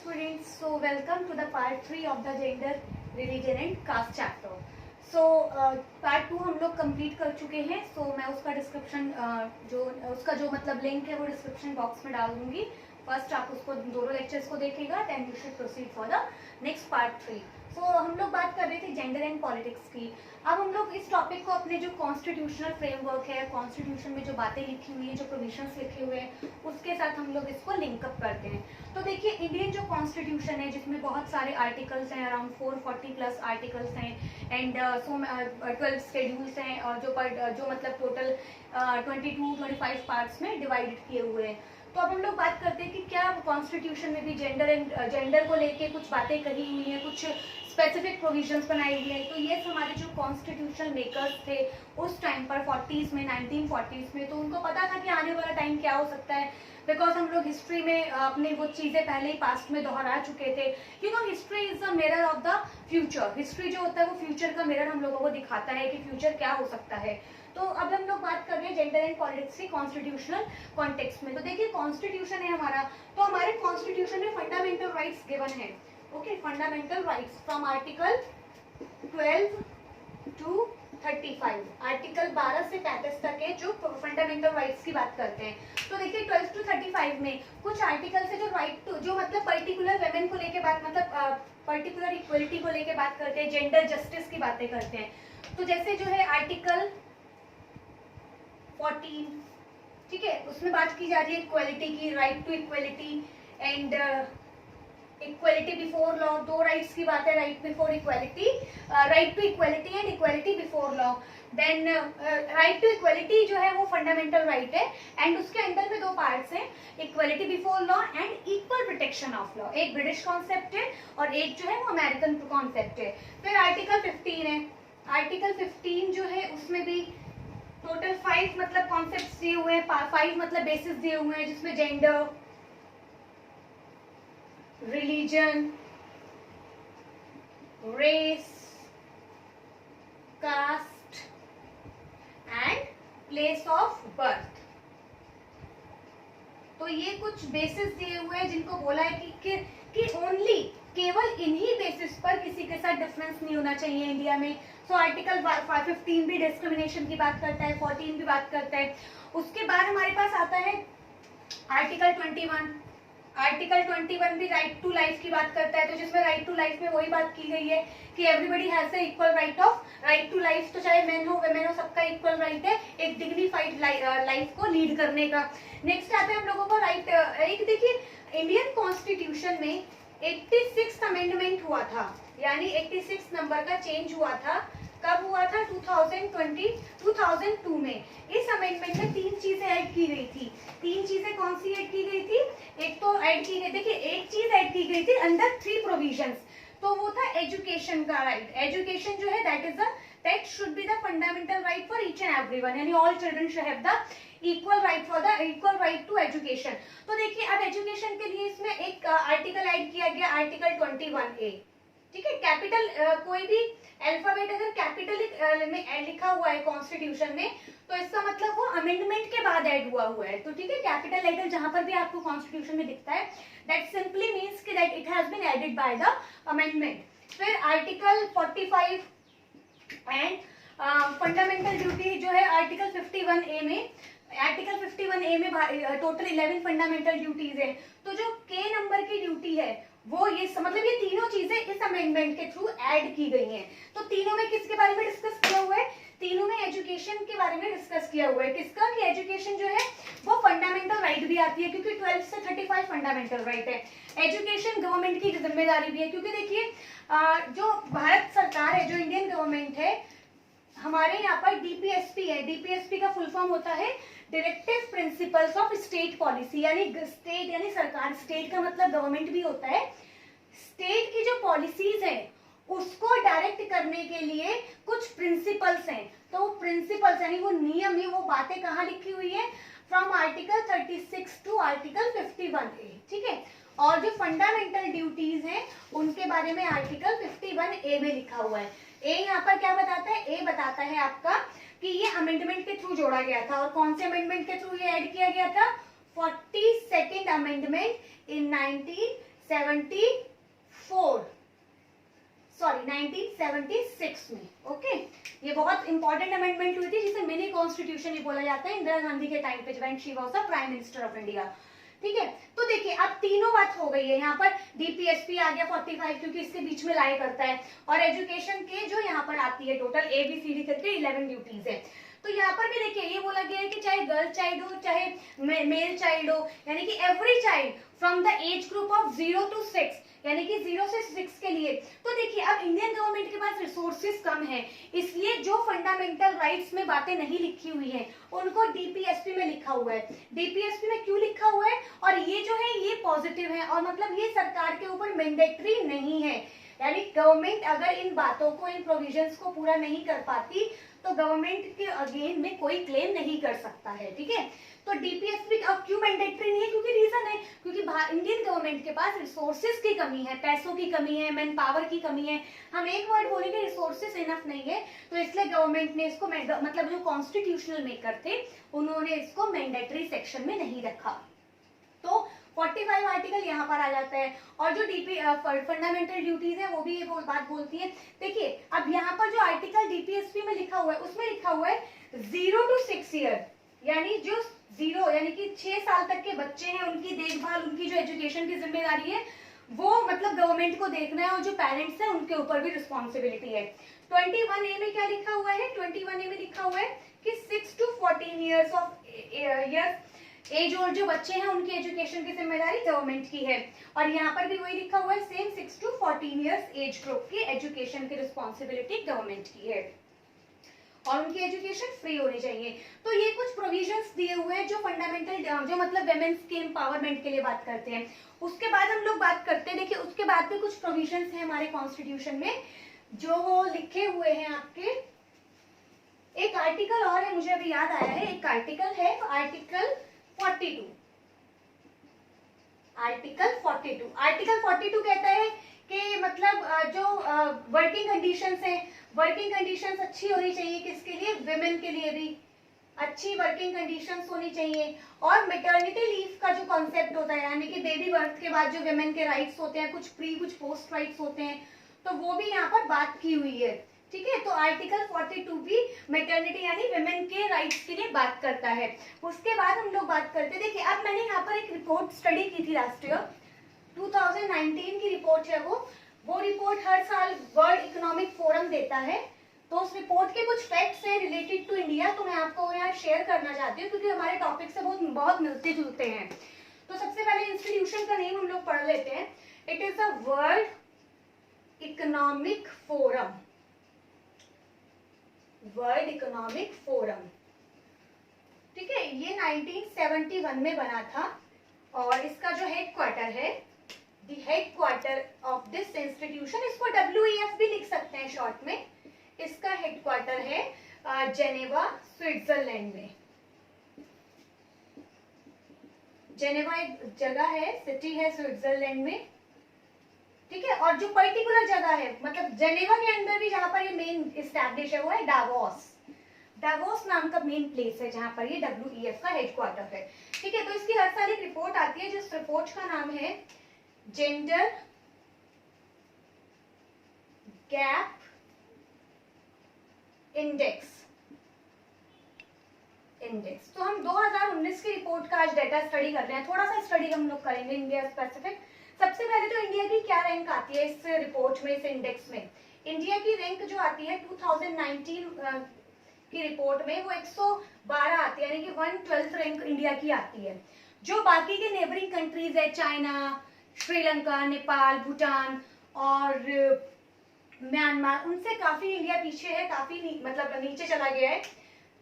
students, so welcome to the part 3 of the gender, religion and caste chapter. So part 2 हम लोग complete कर चुके हैं. So मैं उसका डिस्क्रिप्शन जो मतलब लिंक है वो डिस्क्रिप्शन बॉक्स में डाल दूंगी. फर्स्ट आप उसको दोनों लेक्चर्स को देखिएगा, then you should proceed for the next part 3. So हम लोग बात कर रहे थे जेंडर एंड पॉलिटिक्स की. अब हम लोग इस टॉपिक को अपने जो कॉन्स्टिट्यूशनल फ्रेमवर्क है, कॉन्स्टिट्यूशन में जो बातें लिखी हुई है, जो प्रोविजंस लिखे हुए हैं, उसके साथ हम लोग इसको लिंकअप करते हैं. तो देखिए, इंडियन जो कॉन्स्टिट्यूशन है जिसमें बहुत सारे आर्टिकल्स हैं, अराउंड 440 प्लस आर्टिकल्स हैं एंड 12 शेड्यूल्स हैं, और जो मतलब टोटल 22-25 पार्ट्स में डिवाइडेड किए हुए हैं. तो अब हम लोग बात करते हैं कि क्या कॉन्स्टिट्यूशन में भी जेंडर को लेके कुछ बातें कही हुई हैं, कुछ स्पेसिफिक प्रोविजंस बनाई हुई हैं. तो ये हमारे जो कॉन्स्टिट्यूशन मेकर्स थे उस टाइम पर 40s में, 1940s में, तो उनको पता था कि आने वाला टाइम क्या हो सकता है, बिकॉज हम लोग हिस्ट्री में अपने वो चीज़ें पहले ही पास्ट में दोहरा चुके थे. You know, history is the mirror of the future. History जो होता है वो फ्यूचर का मिरर हम लोगों को दिखाता है कि फ्यूचर क्या हो सकता है. तो अब हम लोग बात कर रहे हैं जेंडर एंड पॉलिटिक्स की कॉन्स्टिट्यूशनल कॉन्टेक्स्ट में. तो देखिए, कॉन्स्टिट्यूशन है हमारा, तो हमारे कॉन्स्टिट्यूशन में फंडामेंटल राइट्स गिवन है. Okay, fundamental rights from article 12 to 35. Article 12 से 35 तक है जो फंडामेंटल राइट्स की बात करते हैं. तो देखिए, 12 टू 35 में कुछ आर्टिकल है जो राइट टू, जो मतलब पर्टिकुलर वेमेन को लेके बात, मतलब पर्टिकुलर इक्वलिटी को लेके बात करते हैं, जेंडर जस्टिस की बातें करते हैं. तो जैसे जो है आर्टिकल 14, ठीक है, उसमें बात की जा रही है इक्वलिटी की, right to equality and equality before law. दो राइट्स की बात है, right before equality, right to equality and equality before law. Then right to equality जो है वो फंडामेंटल राइट है एंड उसके अंदर में दो पार्ट्स हैं, equality before law and equal protection of law. एक ब्रिटिश कॉन्सेप्ट है और एक जो है वो अमेरिकन कॉन्सेप्ट है. फिर आर्टिकल 15 है. आर्टिकल 15 जो है उसमें भी टोटल 5 मतलब कॉन्सेप्ट्स दिए हुए हैं, 5 मतलब बेसिस दिए हुए हैं, जिसमें gender, religion, race, caste and place of birth. तो ये कुछ बेसिस दिए हुए हैं जिनको बोला है कि ओनली केवल इन्हीं बेसिस पर किसी के साथ डिफरेंस नहीं होना चाहिए इंडिया में. सो आर्टिकल 15 भी डिस्क्रिमिनेशन की बात करता है, 14 भी बात करता है. उसके बाद हमारे पास आता है आर्टिकल 21. आर्टिकल 21 भी राइट टू लाइफ की बात करता है, तो जिसमें राइट टू लाइफ में वही बात की गई है कि everybody has the equal right to life. तो चाहे मेन हो वेमेन हो, सबका इक्वल राइट है एक डिग्निफाइड लाइफ को लीड करने का. नेक्स्ट आता है हम लोगों को राइट, एक देखिए, इंडियन कॉन्स्टिट्यूशन में 86th अमेंडमेंट हुआ था, यानी 86 नंबर का चेंज हुआ था. कब हुआ था? 2002 में. इस अमेंडमेंट में 3 चीजें ऐड की गई थी. 3 चीजें कौन सी ऐड की गई थी? एक तो ऐड की गई, देखिए, एक चीज ऐड की गई थी अंडर 3 प्रोविजंस. तो वो था एजुकेशन का राइट. एजुकेशन जो है that should be the fundamental right for each and everyone, यानी all children should have the equal right to education. तो देखिए, अब एजुकेशन के लिए इसमें एक आर्टिकल ऐड किया गया, आर्टिकल 21A. ठीक है, कैपिटल कोई भी अल्फाबेट अगर कैपिटल में लिखा हुआ है कॉन्स्टिट्यूशन में, तो इसका मतलब वो अमेंडमेंट के बाद ऐड हुआ है. तो ठीक है, कैपिटल लेटर जहां पर भी आपको कॉन्स्टिट्यूशन में दिखता है, दैट सिंपली मींस कि that it has been added by the amendment. फिर आर्टिकल 45 एंड फंडामेंटल ड्यूटी जो है आर्टिकल 51A में. आर्टिकल 51A में टोटल 11 फंडामेंटल ड्यूटीज है. तो जो K नंबर की ड्यूटी है वो ये मतलब ये तीनों चीजें इस अमेंडमेंट के थ्रू ऐड की गई हैं. तो तीनों में किसके बारे में डिस्कस किया हुआ है? तीनों में एजुकेशन के बारे में डिस्कस किया हुआ है. किसका? कि एजुकेशन जो है वो फंडामेंटल राइट भी आती है, क्योंकि 12 से 35 फंडामेंटल राइट है. एजुकेशन गवर्नमेंट की जिम्मेदारी भी है, क्योंकि देखिए, जो भारत सरकार है, जो इंडियन गवर्नमेंट है, हमारे यहाँ पर डीपीएसपी है. डीपीएसपी का फुल फॉर्म होता है directive principles of state policy, यानी स्टेट यानी सरकार. स्टेट का मतलब गवर्नमेंट भी होता है. स्टेट की जो पॉलिसीज है उसको डायरेक्ट करने के लिए कुछ प्रिंसिपल्स हैं. तो प्रिंसिपल्स यानी वो नियम है, वो बातें कहाँ लिखी हुई है? From article 36 to article 51A. ठीक है, और जो फंडामेंटल ड्यूटीज हैं उनके बारे में आर्टिकल 51A में लिखा हुआ है. ए यहाँ पर क्या बताता है? ए बताता है आपका कि ये अमेंडमेंट के थ्रू जोड़ा गया था. और कौन से अमेंडमेंट के थ्रू ये ऐड किया गया था? 42nd अमेंडमेंट इन 1976 में। ओके, ये बहुत इंपॉर्टेंट अमेंडमेंट हुई थी जिसे मिनी कॉन्स्टिट्यूशन ही बोला जाता है इंदिरा गांधी के टाइम पे when she was the prime minister of India. ठीक है, तो देखिए अब तीनों बात हो गई है। यहाँ पर डीपीएसपी आ गया 45 क्योंकि इसके बीच में लाई करता है, और एजुकेशन के जो यहाँ पर आती है टोटल ABCD करके 11 ड्यूटीज है। तो यहाँ पर भी देखिए ये बोला गया है कि चाहे गर्ल चाइल्ड हो चाहे मेल चाइल्ड हो, यानी कि every child from the age group of 0 to 6, यानी कि 0 से 6 के लिए। तो देखिए अब इंडियन गवर्नमेंट के पास रिसोर्सेज कम है, इसलिए जो फंडामेंटल राइट्स में बातें नहीं लिखी हुई हैं उनको डीपीएसपी में लिखा हुआ है। डीपीएसपी में क्यों लिखा हुआ है, और ये जो है ये पॉजिटिव है, और मतलब ये सरकार के ऊपर मैंडेटरी नहीं है, यानी गवर्नमेंट अगर इन बातों को, इन प्रोविजंस को पूरा नहीं कर पाती तो गवर्नमेंट के अगेन में कोई क्लेम नहीं कर सकता है। ठीक है, तो डीपीएसपी अब क्यों मैंडेटरी नहीं है, क्योंकि रीजन है क्योंकि इंडियन गवर्नमेंट के पास रिसोर्सेज की कमी है, पैसों की कमी है, मैन पावर की कमी है। हम एक वर्ड बोलेंगे रिसोर्सेज इनफ नहीं है, तो इसलिए गवर्नमेंट ने इसको मतलब जो कॉन्स्टिट्यूशनल मेकर थे उन्होंने इसको मैंडेटरी सेक्शन में नहीं रखा। तो 45 आर्टिकल यहाँ पर आ जाता है, और जो फंडामेंटल ड्यूटीज है वो भी ये बात बोलती है। देखिए अब यहाँ पर जो आर्टिकल डीपीएसपी में लिखा हुआ है उसमें लिखा हुआ है 0 to 6 ईयर, यानी जो 0 यानी कि 6 साल तक के बच्चे हैं उनकी देखभाल, उनकी जो एजुकेशन की जिम्मेदारी है वो मतलब गवर्नमेंट को देखना है, और जो पेरेंट्स हैं उनके ऊपर भी रिस्पॉन्सिबिलिटी है। 21A में क्या लिखा हुआ है, 21A में लिखा हुआ है कि 6 to 14 ईयर्स ऑफ एज और जो बच्चे हैं उनकी एजुकेशन की जिम्मेदारी गवर्नमेंट की है, और यहाँ पर भी वही लिखा हुआ है same 6 to 14 years age group की एजुकेशन की रिस्पॉन्सिबिलिटी गवर्नमेंट की है, और उनकी एजुकेशन फ्री होनी चाहिए। तो ये कुछ प्रोविजंस दिए हुए हैं जो फंडामेंटल जो मतलब वुमेन्स के एम्पावरमेंट के लिए बात करते हैं। उसके बाद हम लोग बात करते हैं, देखिए उसके बाद भी कुछ प्रोविजंस हैं हमारे कॉन्स्टिट्यूशन में जो लिखे हुए हैं आपके। एक आर्टिकल और है, मुझे अभी याद आया है, एक आर्टिकल है आर्टिकल 42। आर्टिकल 42 कहता है कि मतलब जो वर्किंग कंडीशंस है, वर्किंग कंडीशंस अच्छी होनी चाहिए, किसके लिए, विमेन के लिए भी अच्छी वर्किंग कंडीशंस होनी चाहिए। और मैटरनिटी लीव का जो कॉन्सेप्ट होता है, यानी कि बेबी बर्थ के बाद जो विमेन के राइट्स होते हैं, कुछ प्री कुछ पोस्ट राइट्स होते हैं, तो वो भी यहाँ पर बात की हुई है। ठीक है, तो आर्टिकल 42 भी मैटरनिटी यानी विमेन के राइट्स के लिए बात करता है। उसके बाद हम लोग बात करते हैं, देखिए अब मैंने यहाँ पर एक रिपोर्ट स्टडी की थी लास्ट ईयर, 2019 की रिपोर्ट है वो रिपोर्ट हर साल वर्ल्ड इकोनॉमिक फोरम देता है। तो उस रिपोर्ट के कुछ फैक्ट्स हैं रिलेटेड टू इंडिया, तो मैं आपको यहाँ शेयर करना चाहती हूँ क्योंकि हमारे टॉपिक से बहुत मिलते जुलते हैं। तो सबसे पहले इंस्टीट्यूशन का नेम हम लोग पढ़ लेते हैं। It is the world economic forum, world economic forum. ठीक है, ये 1971 में बना था, और इसका जो हेडक्वार्टर है, the headquarter of this institution, इसको WEF भी लिख सकते हैं शॉर्ट में, इसका हेडक्वार्टर है जेनेवा स्विट्जरलैंड में। जेनेवा एक जगह है, सिटी है स्विट्जरलैंड में। ठीक है, और जो पर्टिकुलर जगह है मतलब जेनेवा के अंदर भी जहां पर ये मेन एस्टैब्लिश है वो है डावोस नाम का मेन प्लेस है जहां पर ये WEF का हेडक्वार्टर है। ठीक है, तो इसकी हर साल एक रिपोर्ट आती है जिस रिपोर्ट का नाम है जेंडर गैप इंडेक्स। तो हम 2019 की रिपोर्ट का आज डाटा स्टडी कर रहे हैं, थोड़ा सा स्टडी हम लोग करेंगे इंडिया स्पेसिफिक। सबसे पहले तो इंडिया की क्या रैंक आती है इस रिपोर्ट में, इस इंडेक्स में। इंडिया की रैंक जो आती है 2019 की रिपोर्ट में वो 112 आती है, यानी कि 112th रैंक इंडिया की आती है। जो बाकी के नेबरिंग कंट्रीज है, चाइना, श्रीलंका, नेपाल, भूटान और म्यांमार, उनसे काफी इंडिया पीछे है, काफी मतलब नीचे चला गया है।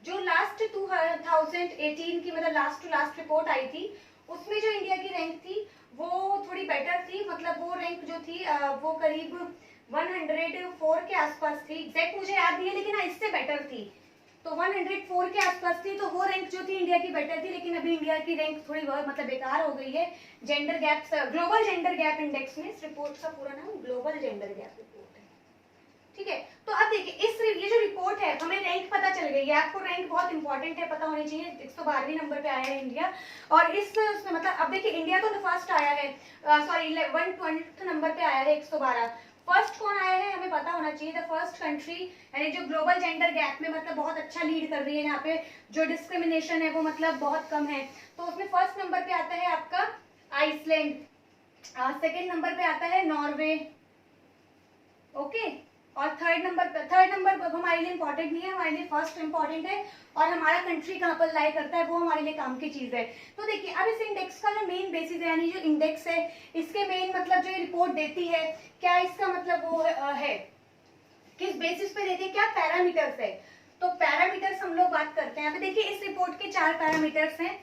जो लास्ट 2018 की मतलब लास्ट टू लास्ट रिपोर्ट आई थी उसमें जो इंडिया की रैंक थी वो थोड़ी बेटर थी, मतलब वो रैंक जो थी वो करीब 104 के आसपास थी, एग्जैक्ट मुझे याद नहीं है, लेकिन इससे बेटर थी। तो 104 के आसपास थी, तो वो रैंक जो थी इंडिया की बेटर थी, लेकिन अभी इंडिया की रैंक थोड़ी बहुत मतलब बेकार हो गई है। Gender gap, global gender gap index में, इस रिपोर्ट का पूरा नाम ग्लोबल जेंडर गैप रिपोर्ट है। ठीक है। तो अब देखिए इस ये जो रिपोर्ट है हमें रैंक पता चल गई है, आपको रैंक बहुत इंपॉर्टेंट है, पता होनी चाहिए। 112वें नंबर पे आया है इंडिया, और उसमें मतलब अब देखिए इंडिया तो फर्स्ट आया है, सॉरी 120 नंबर पे आया है 112। फर्स्ट कौन आया है हमें पता होना चाहिए। द फर्स्ट कंट्री, यानी जो ग्लोबल जेंडर गैप में मतलब बहुत अच्छा लीड कर रही है, यहाँ पे जो डिस्क्रिमिनेशन है वो मतलब बहुत कम है, तो उसमें फर्स्ट नंबर पे आता है आपका आइसलैंड, सेकेंड नंबर पे आता है नॉर्वे, ओके, और थर्ड नंबर हमारे लिए इंपॉर्टेंट नहीं है, हमारे लिए फर्स्ट इंपॉर्टेंट है, और हमारा कंट्री कहाँ पर लाई करता है वो हमारे लिए काम की चीज है। तो देखिए अब इस इंडेक्स का जो मेन बेसिस है, यानी जो इंडेक्स है इसके मेन मतलब जो रिपोर्ट देती है, क्या इसका मतलब वो है किस बेसिस पे देती है, क्या पैरामीटर्स है। तो पैरामीटर्स हम लोग बात करते हैं। अभी देखिए इस रिपोर्ट के 4 पैरामीटर्स हैं।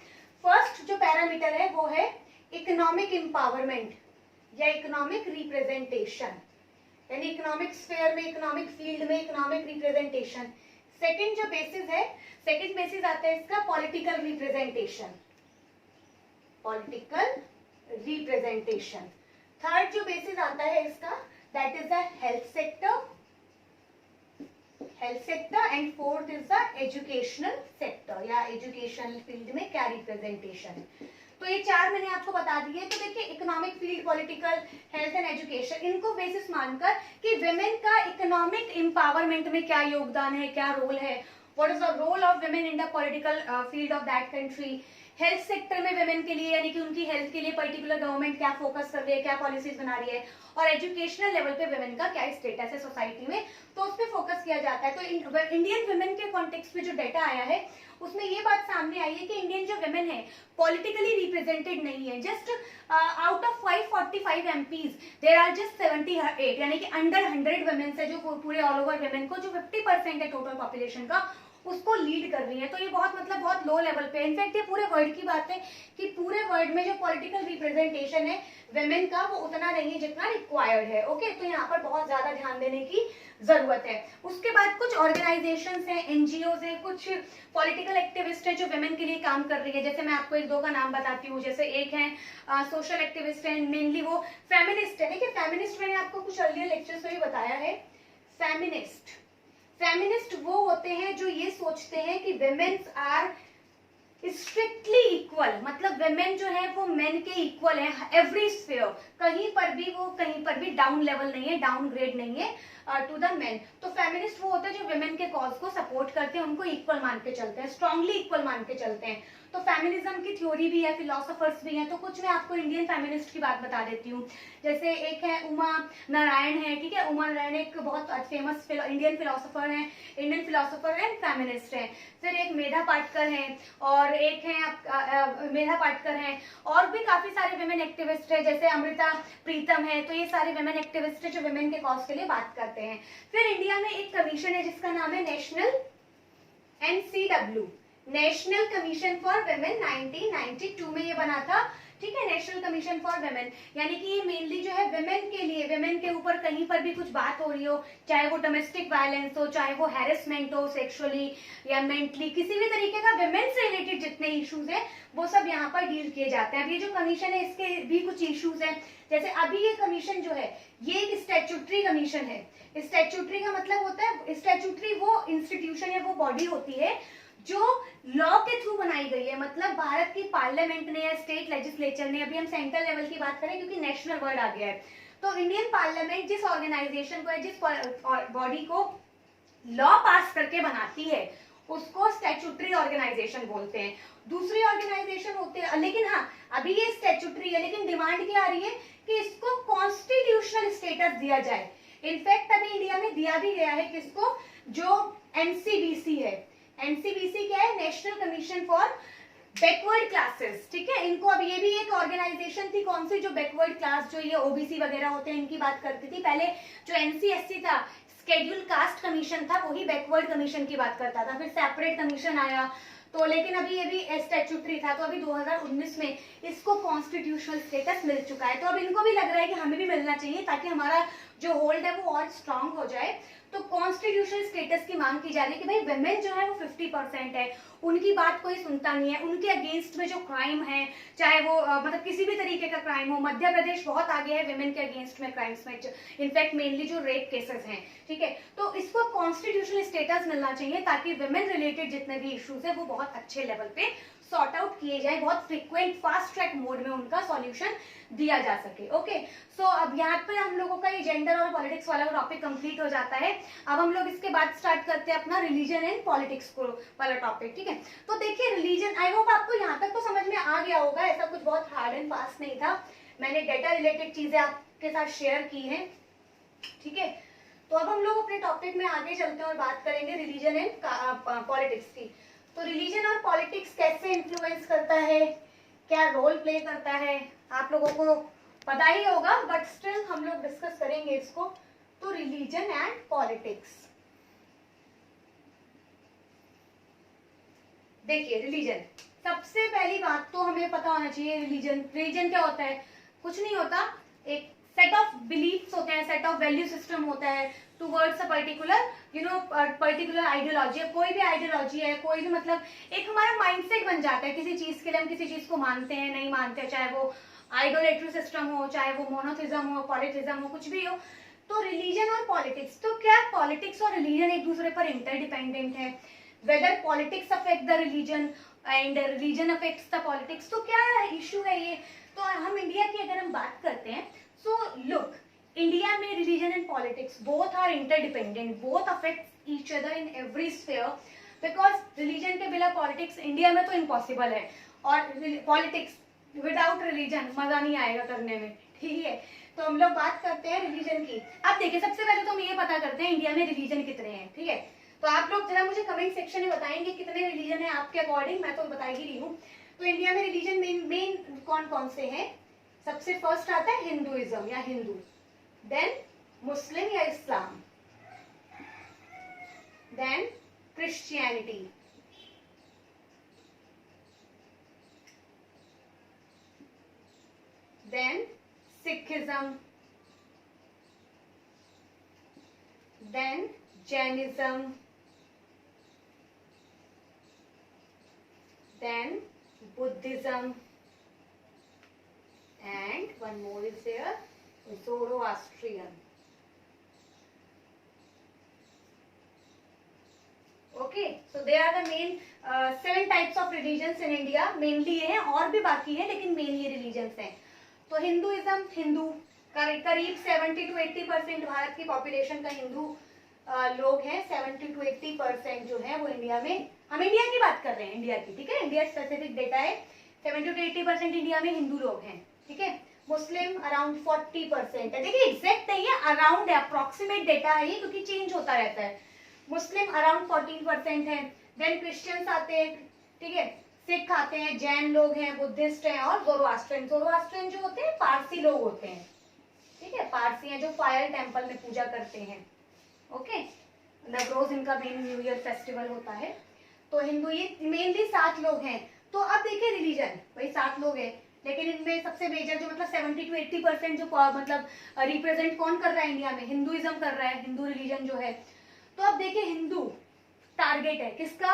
फर्स्ट जो पैरामीटर है वो है इकोनॉमिक एम्पावरमेंट या इकोनॉमिक रिप्रेजेंटेशन, यानी इकोनॉमिक स्फीयर में, इकोनॉमिक फील्ड में इकोनॉमिक रिप्रेजेंटेशन। सेकंड जो बेसिस है, सेकंड बेसिस आता है इसका political representation, political representation. Third जो बेसिस आता है इसका that is the health sector, and fourth is the educational sector या एजुकेशनल फील्ड में क्या रिप्रेजेंटेशन। तो ये 4 मैंने आपको बता दिए। तो देखिए economic field, political, health and education, इनको बेसिस मानकर कि विमेन का इकोनॉमिक एम्पावरमेंट में क्या योगदान है, क्या रोल है, what is the role of women in the political field of that country. Health sector में विमेन के लिए, यानी कि उनकी हेल्थ के लिए पर्टिकुलर गवर्नमेंट क्या फोकस कर रही है, क्या पॉलिसीज बना रही है, और एजुकेशनल लेवल पे विमेन का क्या स्टेटस है सोसाइटी में, तो उस पर फोकस किया जाता है। तो इंडियन विमेन के कॉन्टेक्स्ट में जो डेटा आया है उसमें ये बात सामने आई है कि इंडियन जो विमेन है पॉलिटिकली रिप्रेजेंटेड नहीं है। Just out of 545 MPs there are just 78, यानी कि अंडर 100 वुमेन है जो पूरे ऑल ओवर विमेन को, जो 50% है टोटल पॉपुलेशन का, उसको लीड कर रही है। तो ये बहुत लो लेवल पे, इनफैक्ट ये पूरे वर्ल्ड की बात है कि पूरे वर्ल्ड में जो पॉलिटिकल रिप्रेजेंटेशन है विमेन का वो उतना नहीं है जितना रिक्वायर्ड है। ओके, तो यहाँ पर बहुत ज्यादा ध्यान देने की जरूरत है। उसके बाद कुछ ऑर्गेनाइजेशंस हैं, एनजीओज हैं, कुछ पॉलिटिकल एक्टिविस्ट है जो विमेन के लिए काम कर रही है। जैसे मैं आपको 1-2 का नाम बताती हूँ। जैसे एक है सोशल एक्टिविस्ट है, मेनली वो फेमिनिस्ट है। देखिए फेमिनिस्ट मैंने आपको कुछ अर्लियर लेक्चर्स में भी बताया है। फेमिनिस्ट वो होते हैं जो ये सोचते हैं कि विमेन्स आर स्ट्रिक्टली इक्वल, मतलब विमेन जो है वो मेन के इक्वल है एवरी स्फीयर, कहीं पर भी डाउन लेवल नहीं है, डाउन ग्रेड नहीं है टू द मेन। तो फेमिनिस्ट वो होते हैं जो विमेन के कॉज को सपोर्ट करते हैं, उनको इक्वल मान के चलते हैं, स्ट्रांगली इक्वल मान के चलते हैं। तो फेमिनिज्म की थ्योरी भी है, फिलोसोफर्स भी हैं। तो कुछ मैं आपको इंडियन फेमिनिस्ट की बात बता देती हूँ। जैसे एक है उमा नारायण है, ठीक है, उमा नारायण एक बहुत फेमस इंडियन फिलोसोफर है, इंडियन फिलोसोफर एंड फेमिनिस्ट है। फिर एक मेधा पाटकर है, और एक है मेधा पाटकर है, और भी काफी सारे विमेन एक्टिविस्ट है, जैसे अमृता प्रीतम है। तो ये सारे विमेन एक्टिविस्ट है जो विमेन के कॉज के लिए बात करते हैं। फिर इंडिया में एक कमीशन है जिसका नाम है national NCW, national commission for women, 1992 में ये बना था, ठीक है, नेशनल कमीशन फॉर विमेन। यानी कि ये मेनली जो है विमेन के लिए, विमेन के ऊपर कहीं पर भी कुछ बात हो रही हो, चाहे वो डोमेस्टिक वायलेंस हो, चाहे वो हैरेसमेंट हो सेक्सुअली या मेंटली, किसी भी तरीके का विमेन से रिलेटेड जितने इश्यूज हैं वो सब यहाँ पर डील किए जाते हैं। अब ये जो कमीशन है इसके भी कुछ इश्यूज हैं। जैसे अभी ये कमीशन जो है ये एक स्टैट्यूटरी कमीशन है। स्टैट्यूटरी का मतलब होता है, स्टैट्यूटरी वो इंस्टीट्यूशन या वो बॉडी होती है जो लॉ के थ्रू बनाई गई है, मतलब भारत की पार्लियामेंट ने या स्टेट लेजिस्लेचर ने, अभी हम सेंट्रल लेवल की बात करें क्योंकि नेशनल वर्ड आ गया है, तो इंडियन पार्लियामेंट जिस ऑर्गेनाइजेशन को, जिस बॉडी को लॉ पास करके बनाती है उसको स्टैट्यूटरी ऑर्गेनाइजेशन बोलते हैं। दूसरी ऑर्गेनाइजेशन होते हैं, लेकिन हाँ अभी ये स्टैट्यूटरी है, लेकिन डिमांड क्या आ रही है कि इसको कॉन्स्टिट्यूशनल स्टेटस दिया जाए। इनफैक्ट अभी इंडिया में दिया भी गया है किसको, जो NCBC है। NCBC क्या है, national commission for backward classes, ठीक है। इनको अब ये भी एक ऑर्गेनाइजेशन थी, कौन सी, जो बैकवर्ड क्लास, जो ये OBC वगैरह होते हैं इनकी बात करती थी। पहले जो NCSC था, शेड्यूल कास्ट कमीशन था, वही बैकवर्ड कमीशन की बात करता था। फिर सेपरेट कमीशन आया, तो लेकिन अभी ये भी स्टैट्यूटरी था। तो अभी 2019 में इसको कॉन्स्टिट्यूशनल स्टेटस मिल चुका है। तो अब इनको भी लग रहा है कि हमें भी मिलना चाहिए ताकि हमारा जो होल्ड है वो और स्ट्रांग हो जाए। तो कॉन्स्टिट्यूशनल स्टेटस की मांग की जा रही है कि भाई वुमेन जो है वो 50% है, उनकी बात कोई सुनता नहीं है, उनके अगेंस्ट में जो क्राइम है, चाहे वो मतलब किसी भी तरीके का क्राइम हो, मध्य प्रदेश बहुत आगे है वुमेन के अगेंस्ट में क्राइम्स में, इनफैक्ट मेनली जो रेप केसेस हैं, ठीक है। तो इसको कॉन्स्टिट्यूशनल स्टेटस मिलना चाहिए ताकि वुमेन रिलेटेड जितने भी इश्यूज है वो बहुत अच्छे लेवल पे सॉर्ट आउट किए जाए, बहुत फ्रिक्वेंट फास्ट ट्रैक मोड में उनका सॉल्यूशन दिया जा सके। ओके, सो अब यहाँ पे हम लोगों का ये जेंडर और पॉलिटिक्स वाला टॉपिक कंप्लीट हो जाता है। अब हम लोग इसके बाद स्टार्ट करते हैं अपना रिलीजन एंड पॉलिटिक्स को वाला टॉपिक, ठीक है। तो देखिए रिलीजन, आई होप आपको यहाँ तक तो समझ में आ गया होगा, ऐसा कुछ बहुत हार्ड एंड फास्ट नहीं था, मैंने डेटा रिलेटेड चीजें आपके साथ शेयर की हैं, ठीक है। तो अब हम लोग अपने टॉपिक में आगे चलते हैं और बात करेंगे रिलीजन एंड पॉलिटिक्स की। तो रिलीजन और पॉलिटिक्स कैसे इन्फ्लुएंस करता है, क्या रोल प्ले करता है, आप लोगों को पता ही होगा, बट स्टिल हम लोग डिस्कस करेंगे इसको। तो रिलीजन एंड पॉलिटिक्स, देखिए रिलीजन, सबसे पहली बात तो हमें पता होना चाहिए रिलीजन क्या होता है, कुछ नहीं होता, एक सेट ऑफ बिलीफ्स होते हैं, सेट ऑफ वैल्यू सिस्टम होता है towards a particular particular ideology. कोई भी आइडियोलॉजी है, कोई भी मतलब एक हमारा माइंडसेट बन जाता है किसी चीज के लिए, हम किसी चीज को मानते हैं नहीं मानते हैं, चाहे वो आइडोलेट्री सिस्टम हो, चाहे वो मोनोथिज्म हो, पॉलिथिज्म हो, कुछ भी हो। तो रिलीजन और पॉलिटिक्स, तो क्या पॉलिटिक्स और रिलीजन एक दूसरे पर इंटरडिपेंडेंट है, whether politics affect the religion and religion affects the politics, तो क्या इशू है ये। तो हम इंडिया की अगर हम बात करते हैं, सो लुक, इंडिया में religion and politics both are interdependent, both affect each other in every sphere, because religion के बिना पॉलिटिक्स इंडिया में तो इम्पॉसिबल है, और पॉलिटिक्स विदाउट रिलीजन मजा नहीं आएगा करने में, ठीक है। तो हम लोग बात करते हैं रिलीजन की। अब देखिए सबसे पहले तो हम ये पता करते हैं इंडिया में रिलीजन कितने हैं, ठीक है। तो आप लोग जरा मुझे कमेंट सेक्शन में बताएंगे कितने रिलीजन है आपके अकॉर्डिंग, मैं तो बता ही रही हूँ। तो इंडिया में रिलीजन मेन कौन कौन से हैं, सबसे फर्स्ट आता है हिंदुइज्म या हिंदू, देन मुस्लिम या Islam, then Christianity, then Sikhism, then Jainism, then Buddhism, and one more is there, Zoroastrian. Okay, so they are the main 7 types of religions in India. Mainly ये हैं, और भी बाकी है लेकिन मेन ये religions हैं। तो हिंदुइज्म, हिंदू करीब 70 to 80% भारत की पॉपुलेशन का हिंदू लोग हैं, 70 to 80% जो है वो इंडिया में, हम इंडिया की बात कर रहे हैं, इंडिया की, ठीक है, इंडिया स्पेसिफिक डेटा है, 70 to 80% इंडिया में हिंदू लोग हैं, ठीक है। मुस्लिम अराउंड 40% है, देखिए एग्जैक्ट नहीं है, अराउंड है, अप्रोक्सीमेट डेटा है ये, क्योंकि चेंज होता रहता है। मुस्लिम अराउंड 14% है, देन क्रिश्चियंस आते हैं, ठीक है, सिख आते हैं, जैन लोग हैं, बुद्धिस्ट हैं, और जोरोआस्ट्रियन। जोरोआस्ट्रियन जो होते हैं पारसी लोग होते हैं, ठीक है, पारसी हैं जो फायर टेम्पल में पूजा करते हैं, ओके। नवरोज इनका मेन न्यू ईयर फेस्टिवल होता है। तो हिंदू ये मेनली 7 लोग हैं। तो अब देखिए रिलीजन, भाई 7 लोग हैं, लेकिन इनमें सबसे मेजर जो मतलब 70 to 80% जो मतलब रिप्रेजेंट कौन कर रहा है इंडिया में, हिंदुइज्म कर रहा है, हिंदू रिलीजन जो है। तो अब देखिए हिंदू टारगेट है किसका,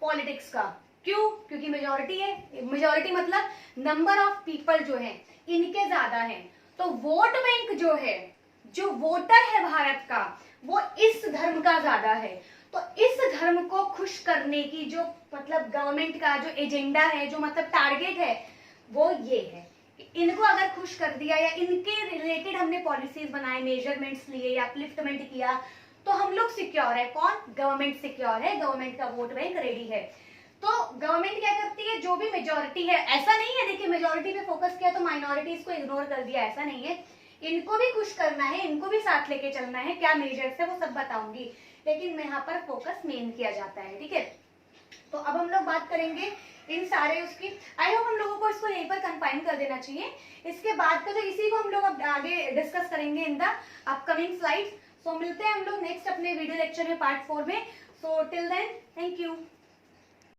पॉलिटिक्स का, क्यों, क्योंकि मेजॉरिटी है, मेजॉरिटी मतलब नंबर ऑफ पीपल जो है इनके ज्यादा है, तो वोट बैंक जो है, जो वोटर है भारत का, वो इस धर्म का ज्यादा है। तो इस धर्म को खुश करने की जो मतलब गवर्नमेंट का जो एजेंडा है, जो मतलब टारगेट है, वो ये है, इनको अगर खुश कर दिया या इनके रिलेटेड हमने पॉलिसीज बनाए, मेजरमेंट्स लिए या अपलिफ्टमेंट किया, तो हम लोग सिक्योर है। कौन, गवर्नमेंट सिक्योर है, गवर्नमेंट का वोट बैंक रेडी है। तो गवर्नमेंट क्या करती है, जो भी मेजॉरिटी है, ऐसा नहीं है देखिए मेजॉरिटी पे फोकस किया तो माइनॉरिटीज को इग्नोर कर दिया, ऐसा नहीं है, इनको भी खुश करना है, इनको भी साथ लेके चलना है। क्या मेजर्स है वो सब बताऊंगी, लेकिन यहाँ पर फोकस मेन किया जाता है, ठीक है। तो अब हम लोग बात करेंगे इन सारे उसकी, आई होप हम लोगों को इसको यहीं पर कंफाइन कर देना चाहिए। इसके बाद का जो इसी को हम लोग अब आगे डिस्कस करेंगे इन द अपकमिंग स्लाइड्स। सो मिलते हैं हम लोग नेक्स्ट अपने वीडियो लेक्चर में पार्ट 4 में। So till then thank you.